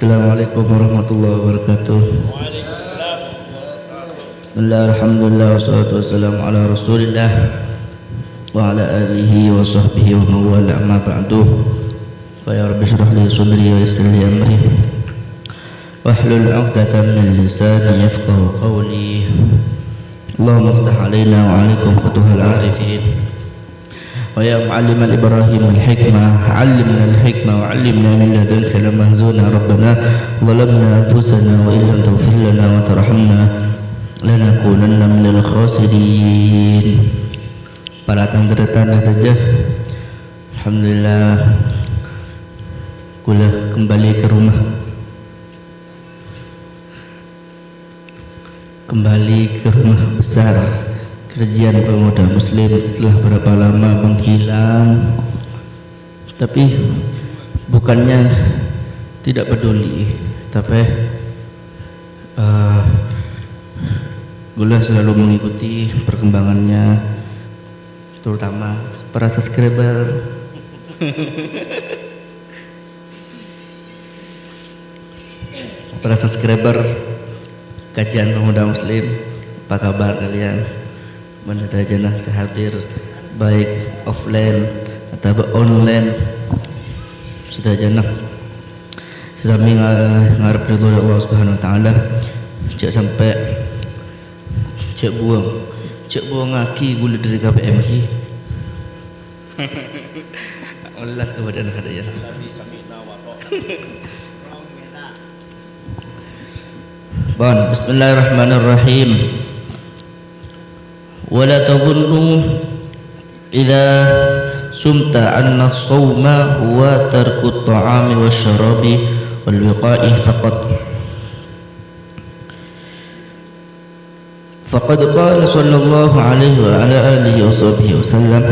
Assalamualaikum warahmatullahi wabarakatuh. Bismillah, alhamdulillah, wassalatu wassalamu ala rasulillah wa ala alihi wa sahbihi wa mawala amma ba'du. Fa ya rabbi shrah li sadri wa yassir li amri wahlul 'uqdatam min lisani yafqahu qawli. Allahumma iftah 'alaina wa 'alaikum futuhal 'arifin. Wa ya mu'allimal Ibrahim al-hikmah 'allimna al-hikmah wa 'allimna min ladunka lamahzuna rabbana zalamna anfusana wa illam taghfir lana wa tarhamna lanakunanna minal khasirin. Para tanda-tanda saja. Alhamdulillah kula kembali ke rumah, kembali ke rumah besar Kerajaan Pemuda Muslim setelah berapa lama menghilang. Tapi bukannya tidak peduli, tapi Gula selalu mengikuti perkembangannya, terutama para subscriber. Para subscriber Kajian Pemuda Muslim, apa kabar kalian? Mana saja nah sehadir, baik offline atau online, sudah jenah sesami ngarep ridho Allah Subhanahu wa taala. Cek sampai cek buang aki gula dari KPM ki. Ulas kepada anak ada ya. Bon, bismillahirrahmanirrahim. Wala tadhunnu idza sumta anna as-sawma huwa tarku at-ta'ami wasyarabi wal wiqa'i faqad qala sallallahu alaihi wa ala alihi wa sahbihi wasallam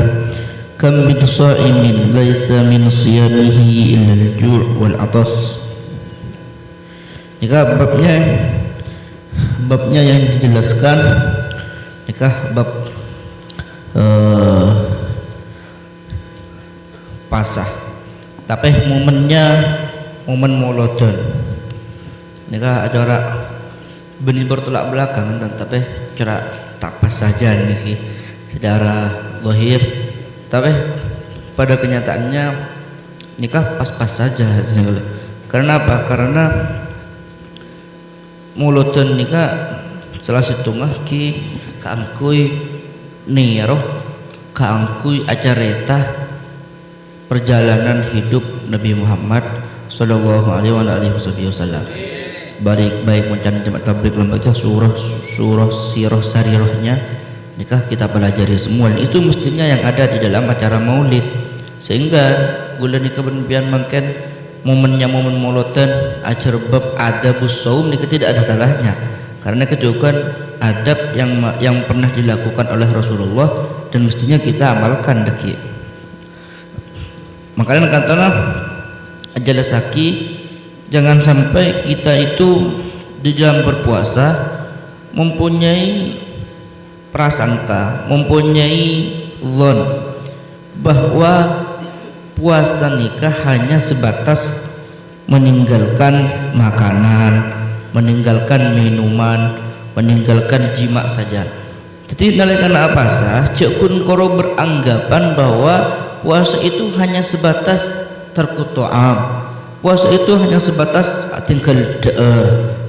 kam min sha'imin laysa min siyamihi illa al-ju' wal 'atas. Jika babnya yang dijelaskan nikah bab pasah, tapi momennya momen molodon nikah acara benih bertolak belakang, tapi cara tak pas saja nih secara zahir, tapi pada kenyataannya nikah pas-pas saja. Karena apa? Karena molodon nikah salah setengah ki kaangkui niroh kaangkui acareta perjalanan hidup Nabi Muhammad sallallahu alaihi wasallam. Baik mencan jemaat tabligh membaca surah sirah sarirahnya nikah kita pelajari semua. Itu mestinya yang ada di dalam acara maulid, sehingga gula nikah berlebihan mungkin momennya momen molotan acara bab adabus shaum nikah tidak ada salahnya, karena kejukan adab yang pernah dilakukan oleh Rasulullah dan mestinya kita amalkan deki. Makanya katanya ajalasaki, jangan sampai kita itu di dalam berpuasa mempunyai prasangka, mempunyai lon bahwa puasa nikah hanya sebatas meninggalkan makanan, meninggalkan minuman, meninggalkan jima saja. Jadi nalaikan apa sah cekun koro beranggapan bahwa puasa itu hanya sebatas terkutoam, puasa itu hanya sebatas atingkal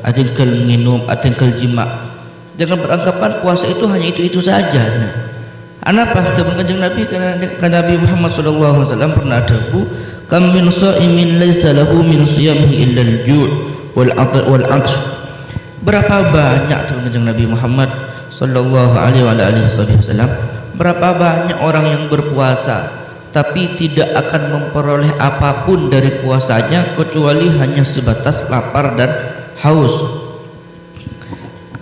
atingkal minum, atingkal jima. Jangan beranggapan puasa itu hanya itu saja. Anapa sebab kanjeng Nabi, karena Nabi Muhammad sallallahu alaihi wasallam pernah dawu kam min sha'imin laisa lahu min siyamihi illa al-ju' wal 'atsh. Berapa banyak kanjeng Nabi Muhammad sallallahu alaihi wasallam, berapa banyak orang yang berpuasa tapi tidak akan memperoleh apapun dari puasanya kecuali hanya sebatas lapar dan haus.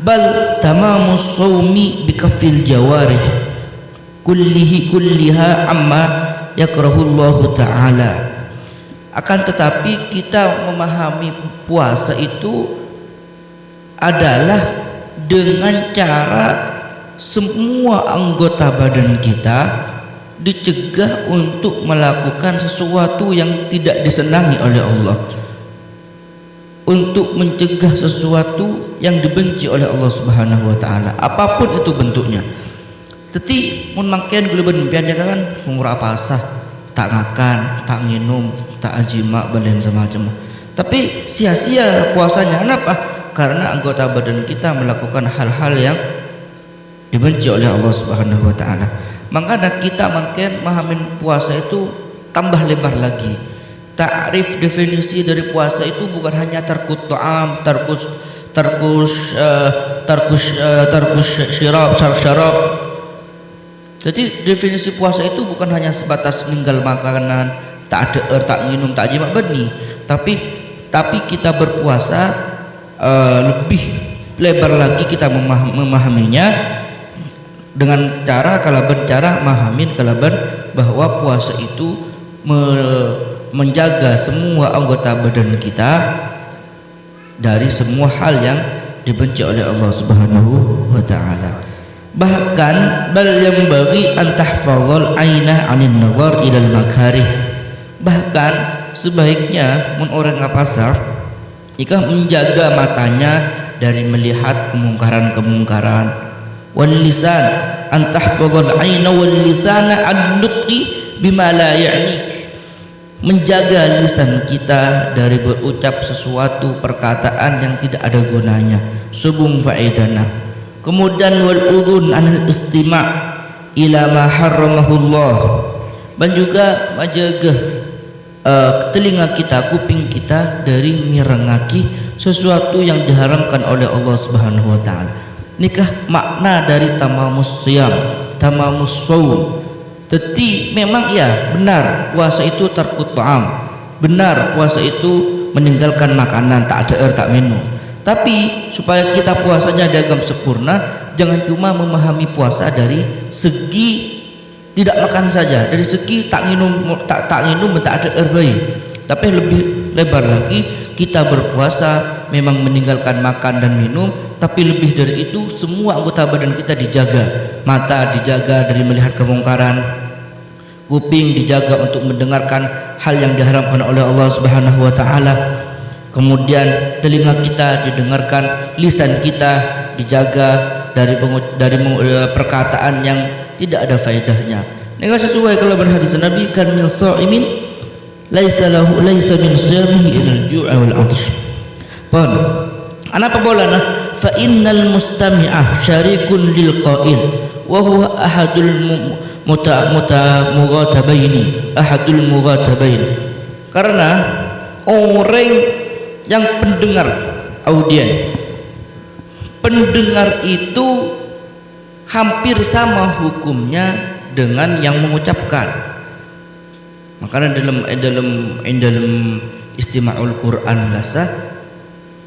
Bal tamamus shaumi bikaffil jawarih kulliha amma yakrahullahu ta'ala. Akan tetapi kita memahami puasa itu adalah dengan cara semua anggota badan kita dicegah untuk melakukan sesuatu yang tidak disenangi oleh Allah. untuk mencegah sesuatu yang dibenci oleh Allah Subhanahu wa taala, apapun itu bentuknya. Teti mun mangken gula ben kan murah pasah, tak ngakan, tak minum, tak ajima balen semacam. Tapi sia-sia puasanya. Kenapa? Karena anggota badan kita melakukan hal-hal yang dibenci oleh Allah Subhanahu wa taala. Makanya kita mungkin memahamin puasa itu tambah lebar lagi. Ta'rif definisi dari puasa itu bukan hanya tarkut ta'am, tarkus syarab. Jadi definisi puasa itu bukan hanya sebatas ninggal makanan, tak ada tak minum, tak jima beni, tapi kita berpuasa lebih lebar lagi kita memahaminya dengan cara mahamin bahwa puasa itu menjaga semua anggota badan kita dari semua hal yang dibenci oleh Allah Subhanahu wa taala. Bahkan bal yanbaghi an tahfazal aina 'anil nazar ila al makarih. Bahkan sebaiknya mun orang ngapasar jika menjaga matanya dari melihat kemungkaran-kemungkaran. Wal lisan an tahfazal aina wal lisana an nutqi bima la ya'nik. Menjaga lisan kita dari berucap sesuatu perkataan yang tidak ada gunanya, subung faedana. Kemudian wal udhun anil istima' ila ma harramahullah, dan juga menjaga telinga kita, kuping kita dari mirengaki sesuatu yang diharamkan oleh Allah Subhanahu wa taala. Nikah makna dari tamamus siyam, tamamus shaum. Tetapi memang ya benar puasa itu tarkut ta'am, benar puasa itu meninggalkan makanan, tak ada tak minum. Tapi supaya kita puasanya dianggap sempurna, jangan cuma memahami puasa dari segi tidak makan saja, dari segi tak minum tak ada baik. Tapi lebih lebar lagi, kita berpuasa memang meninggalkan makan dan minum, tapi lebih dari itu semua anggota badan kita dijaga. Mata dijaga dari melihat kemungkaran, kuping dijaga untuk mendengarkan hal yang diharamkan oleh Allah Subhanahu wa taala. Kemudian telinga kita didengarkan, lisan kita dijaga dari perkataan yang tidak ada faedahnya. Ini sesuai kalau hadis Nabi, kan min sha'imin laisa min siyamihi illa al-ju'a wal 'atash. Paham? Apa bolana? Fa innal mustami'a syarikun lil qa'il wa huwa ahadul ahadul mughatabain. Karena orang yang pendengar itu hampir sama hukumnya dengan yang mengucapkan. Makanya dalam istima'ul Quran nasa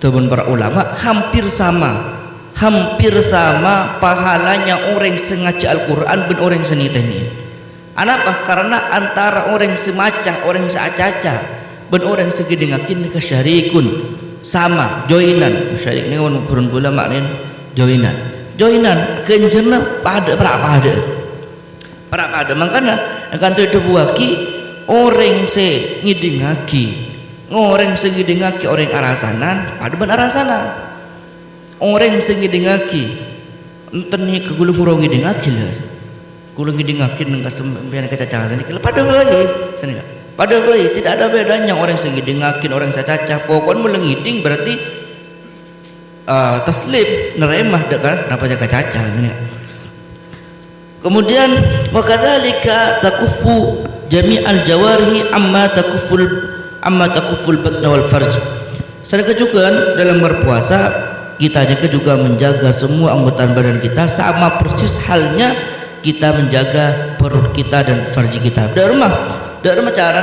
teman para ulama hampir sama pahalanya orang sengaja Al-Quran ben orang seniteni. Kenapa? Karena antara orang semacah, orang seacaca ben orang segedengakin ke syarikun, sama joinan. Syarik ni kan kurun pula maknanya joinan kenjena pada berapa ada makanya akan terdebuaki orang se ngidingaki orang arasanan pada ben arasanan. Orang sengidengaki enten ni kegulung urang ngidengaki lah. Gulung ngidengaki nang kasempian kecacahan ni kalau pada lagi sini enggak. Pada bayi tidak ada bedanya orang sengidengaki orang cacaca. Pokon melengiding berarti taslib neremah dekat napa jaga caca sini. Kemudian wa kadzalika takuffu jami'al jawarihi amma takufful batna wal farj. Sedangkan juga dalam berpuasa kita juga menjaga semua anggota badan kita, sama persis halnya kita menjaga perut kita dan farji kita. Dari rumah cara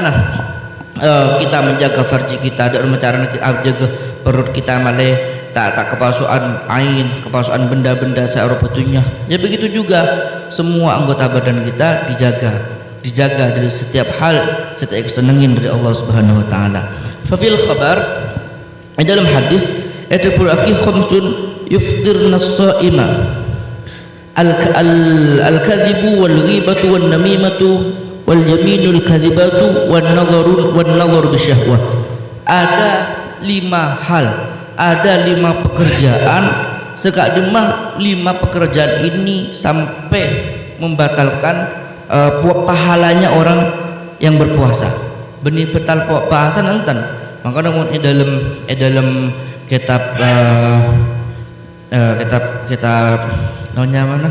kita menjaga farji kita, dari rumah cara kita jaga perut kita malih tak kepasuan ain, kepasuan benda-benda seeropetunya. Ya begitu juga semua anggota badan kita dijaga dari setiap hal, setiap kesenangan dari Allah Subhanahu wa taala. Fa fil khabar dalam hadis Etepulaki khamsun yuftirna as-sa'ima al-kadhibu wal ghibatu wan namimatu wal yaminul kadhibatu wan nadharu bisyahwah. Ada 5 hal, ada 5 pekerjaan. Sekadimah 5 pekerjaan ini sampai membatalkan pahalanya orang yang berpuasa. Benih betal puasa nonton. Maka namun dalam kitab kitab namanya mana?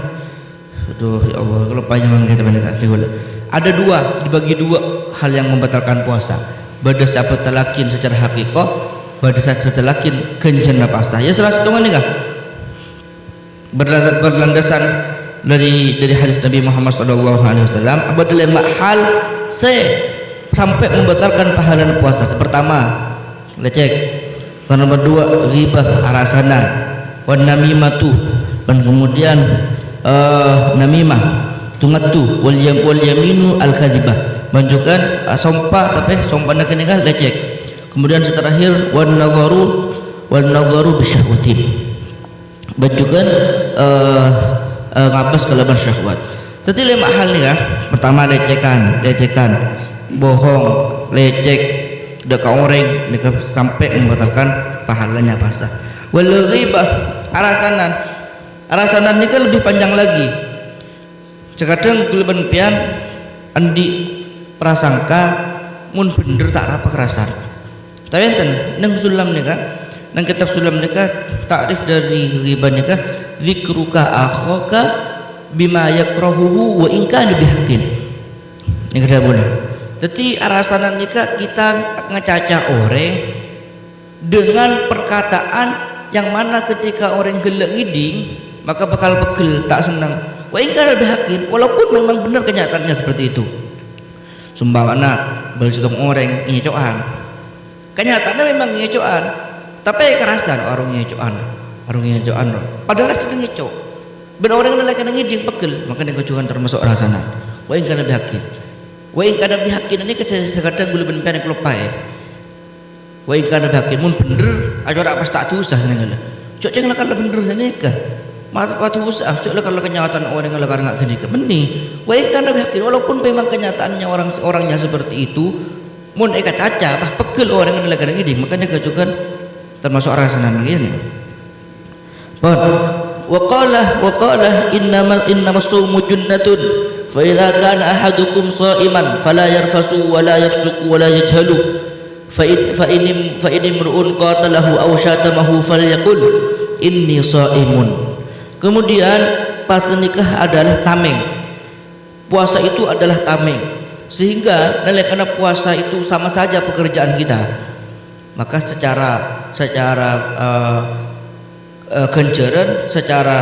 Aduh ya Allah, lupa yang kita ada 2, dibagi 2 hal yang membatalkan puasa. Bada sahabat talakin secara hakikoh, bada sahabat talakin kenjana puasa. Ya salah satu ini kah? Berlandasan dari hadis Nabi Muhammad SAW. Ada 5 hal sampai membatalkan pahala puasa. Pertama, lecek. Nomor 2, ghibah, arasana, wan namimatu, dan kemudian namimah, tungatu, wal yaminu al kadzibah, menunjukkan sumpah tapi sumpah nak nikah lecek. Kemudian terakhir wan nadharu bisyahwatin, menunjukkan ngabas kelaban syahwat. Jadi 5 hal ni kan. Pertama lecekan, bohong, lecek, dekat orang nikah sampai membatalkan pahalanya puasa. Wal ghibah, arasanan ni kan lebih panjang lagi. Kadang keleban pian andi prasangka mun bener tak apa kerasan. Tapi enten nang sulam ni kan, nang kitab sulam ni kan takrif dari ghibah ni kan zikruka akhaka bima yakrahuhu wa in kana bihaqqin. Ni kada boleh. Jadi arasanan nikah kita ngecaca orang dengan perkataan yang mana ketika orang gelak iding maka bakal pegel, tak senang. Wah ini kan lebih hakim, walaupun memang benar kenyataannya seperti itu. Sumpamana bersitung orang ngecoan, kenyataannya memang ngecoan, tapi kerasan orang ngecoan, padahal sedang ngecok. Benar orang yang lagi ngiding pegel, maka ngecoan termasuk arasanan. Wah ini kan lebih hakim. Wa in kana bihaqqin ini kadang gula ben pen kelopai. Wa in kana bihaqqin mun bener aja ora pas tak usah seneng. Cok jangan kalau bener sene ka. Mata patu usah cok kalau kenyataan orang yang lakar ngak gini ke benih. Wa in kana bihaqqin walaupun memang kenyataannya orangnya seperti itu mun eka caca bah pegel orang yang lakar ngiding makanya kajukan termasuk arasanan ngene. Wa qala innama sawmu junnatun فإذا كان أحدكم صائما فلا يرفث ولا يفسق ولا يجهل فإن امرؤ قاتله أو شاتمه فليقل إني صائم. Kemudian pas nikah adalah tameng, puasa itu adalah tameng, sehingga karena puasa itu sama saja pekerjaan kita, maka secara kenceran, secara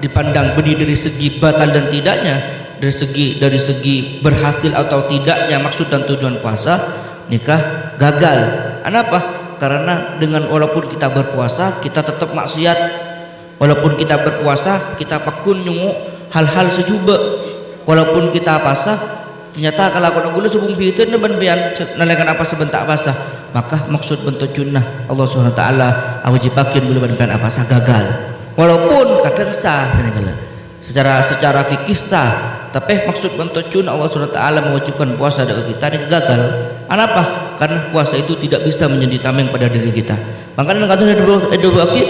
dipandang benih dari segi batal dan tidaknya, dari segi berhasil atau tidaknya maksud dan tujuan puasa, nikah gagal. Kenapa? Karena dengan walaupun kita berpuasa kita tetap maksiat, walaupun kita berpuasa kita pakun nyungu hal-hal sejuba, walaupun kita puasa ternyata kalau aku gula sebung pitin dan bian nalakan apa sebentar puasa, maka maksud bentuk junnah Allah SWT awajibakin gula ban apa sah gagal, walaupun kadang sah secara fikih sah, tapi maksud bentuk junnah Allah SWT mewajibkan puasa dari kita ini gagal. Kenapa? Karena puasa itu tidak bisa menjadi tameng pada diri kita. Makanya kata Edo Baki,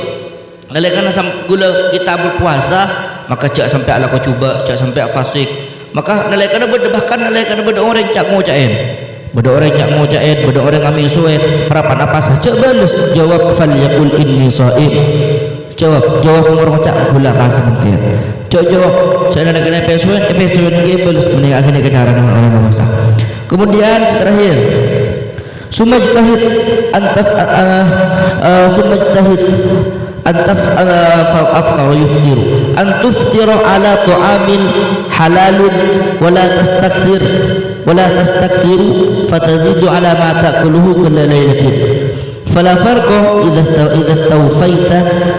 karena gula kita berpuasa maka jangan sampai ala kau coba, jangan sampai fasik. Maka nalaikan bahkan nalaikan beda orang cak ngocain, beda orang cak ngocain, beda orang kami suet harapan apa saja balas jawab fal yakul inni shaim. Jawab orang cak gula kasih mungkin. Jawab saya nalaikan episode balas menik akhirnya kejaran dengan orang memasak. Kemudian terakhir sumajtahid antaf fa'afqa wa yuftiru an tuftira ala ta'amin halalin wala tastakthir fatazidu ala ma ta'kuluhu kulla laylatin fala farqa idza istawfaita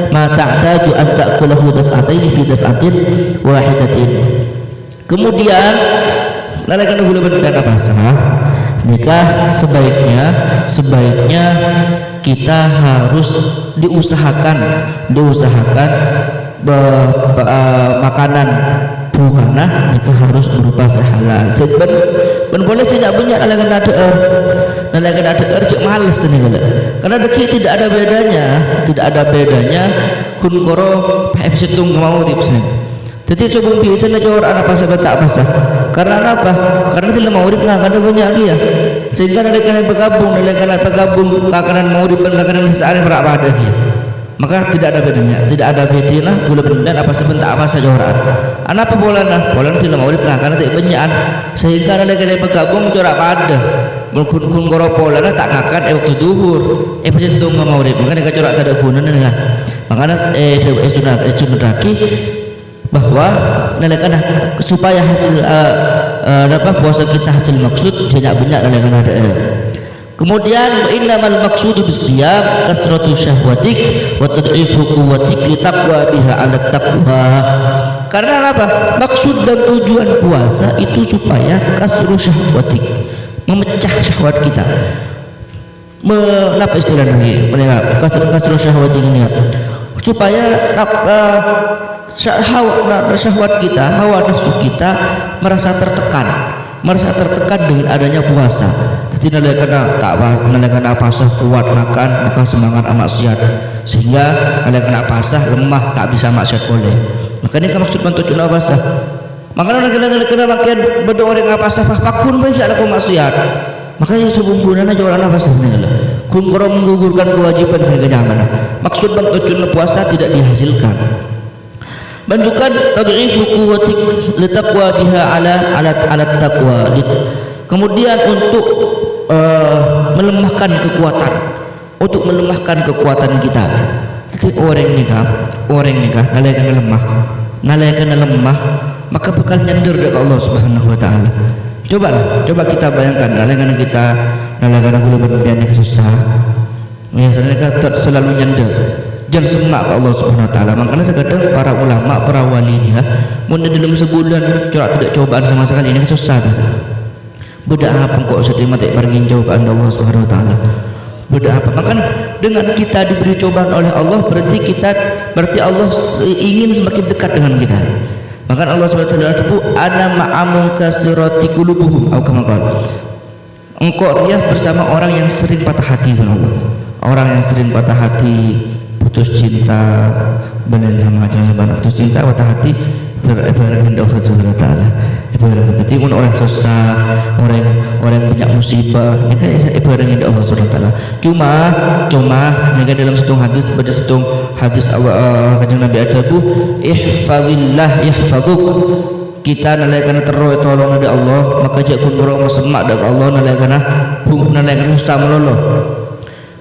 ma ta'tadu an ta'kulahu daf'atain fi daf'atin wahidatin. Kemudian lalakan gula dan apa sah nikah sebaiknya kita harus diusahakan makanan bukanlah nikah harus berupa halal. ben boleh tidak banyak nalakan ada cek males nih gula. Karena deki tidak ada bedanya kun koro episode tung mau di sini. Jadi coba bicara orang apa sebab tak pasah. Karena apa? Karena tidak mau urip nggak ada banyak dia. Sehingga nalakan bergabung kakanan mau urip kakanan sehari berapa ada dia. Maka tidak ada bedanya gula benar apa sebentar apa saja orang anak apa bola tidak mau dipelak karena tidak banyak sehingga ada yang bergabung corak pada kun goropola tak ngakan waktu duhur pasti itu nggak mau dipelak makanya corak tak ada guna nih kan makanya lagi bahwa nalakan supaya hasil puasa kita hasil maksud tidak banyak nalakan ada. Kemudian innamal maqsudu bisyam kasratu syahwatik wa tad'ifu quwwatik li taqwa biha 'ala taqwa. Karena apa? Maksud dan tujuan puasa itu supaya kasru syahwatik, memecah syahwat kita. Apa istilahnya? Kasru syahwatik ini supaya syahwat kita, hawa nafsu kita merasa tertekan dengan adanya puasa. Jadi nalakan pasah kuat makan maka semangat maksiat sehingga nalakan pasah lemah tak bisa maksiat boleh. Maka ini kan maksud tujuan pasah. Makanya nalakan makin berdoa dengan pasah fakun baik ada maksiat. Makanya sebumbunan aja orang pasah sendiri. Kun koro menggugurkan kewajiban dari kenyamanan. Maksud tujuan puasa tidak dihasilkan. Menunjukkan tad'ifu quwwatik li taqwa biha 'ala taqwa. Kemudian untuk melemahkan kekuatan kita. Jadi orang nikah nalakan lemah maka bakal nyender dari Allah Subhanahu wa taala. Coba kita bayangkan nalakan belum berbian susah. Biasanya kita selalu nyender. Jangan semak Allah Subhanahu wa taala. Makanya kadang para ulama, para wali dia mun dalam sebulan tidak cobaan sama sekali ini susah biasa. Beda apa kok seterima tak baringin jawaban Allah Subhanahu wa taala. Beda apa? Maka dengan kita diberi cobaan oleh Allah berarti Allah ingin semakin dekat dengan kita. Maka Allah Subhanahu wa taala itu ana ma'amun kasirati qulubuhum atau kama qala. Engkau riah bersama orang yang sering patah hati dengan Allah. Orang yang sering patah hati, putus cinta, benar sama macam putus cinta, patah hati berbareng Allah Subhanahu wa taala. Jadi orang susah, orang banyak musibah, mereka bareng Allah Subhanahu wa taala. Cuma mereka dalam satu hadis Allah kanjeng Nabi adabu ihfazillah yahfazuk. Kita nalakan terus tolong dari Allah, maka jakun orang semak dari Allah nalakan susah melolo.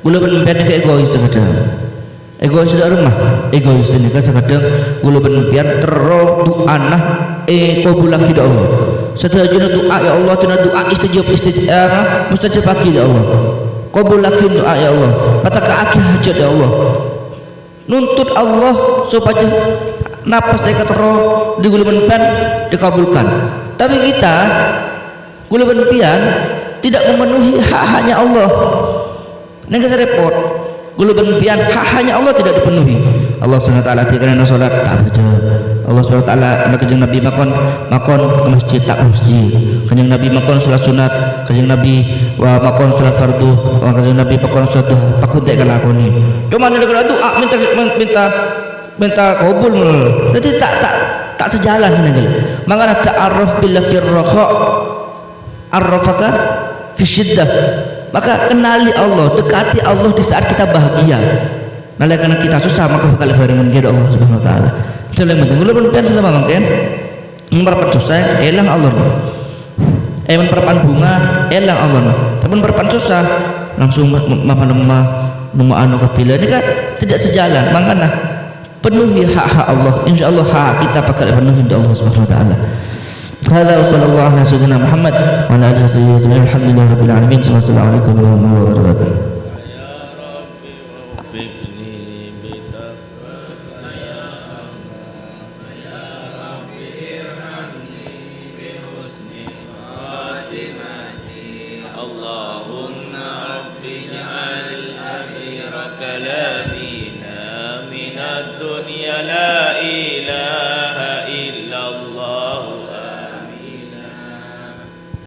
Gula penimpian ke egois kadang. Egois di rumah, egois ini kan kadang gula penimpian terus doa qabul kita Allah. Setelah doa ya Allah, doa mustajab bagi ya Allah. Qabul doa ya Allah. Katakan akhir hajat ya Allah. Nuntut Allah supaya napas saya terus di gula penimpian dikabulkan. Tapi kita gula penimpian tidak memenuhi hak-haknya Allah. Nggak repot. Gulu berlebihan hanya Allah tidak dipenuhi. Allah Subhanahu wa taala karena salat tak baca. Allah Subhanahu wa taala kanjeng Nabi makon ke masjid tak masjid. Kanjeng Nabi makon salat sunat, kanjeng Nabi makon salat fardu, kanjeng Nabi makon salat duha. Pakun tak lakoni. Cuma nek doa minta kabul. Jadi tak sejalan ini. Mangana ta'arruf bil firraqa arrafaka fi syiddah. Maka kenali Allah, dekati Allah di saat kita bahagia. Nalakan kita susah maka bakal barengan dia Allah Subhanahu wa taala. Jalan betul belum kan sudah mungkin. Memperpan susah elang Allah. Memperpan bunga elang Allah. Tapi memperpan susah langsung lemah anu kapila ini kan tidak sejalan. Makanya penuhi hak Allah. Insyaallah hak kita bakal penuhi Allah Subhanahu wa taala. Hada wa sallallahu ala sayyidina Muhammad wa ala alihi wa sahbihi alhamdulillahi rabbil alamin. Wassalamualaikum warahmatullahi wabarakatuh. Ya Rabbi wafiqni bitaqwaka ya Allah ya Rabbi irhamni bi husni khatimati Allahumma Rabbi ij'al akhira kalamina min ad-dunya la ilaha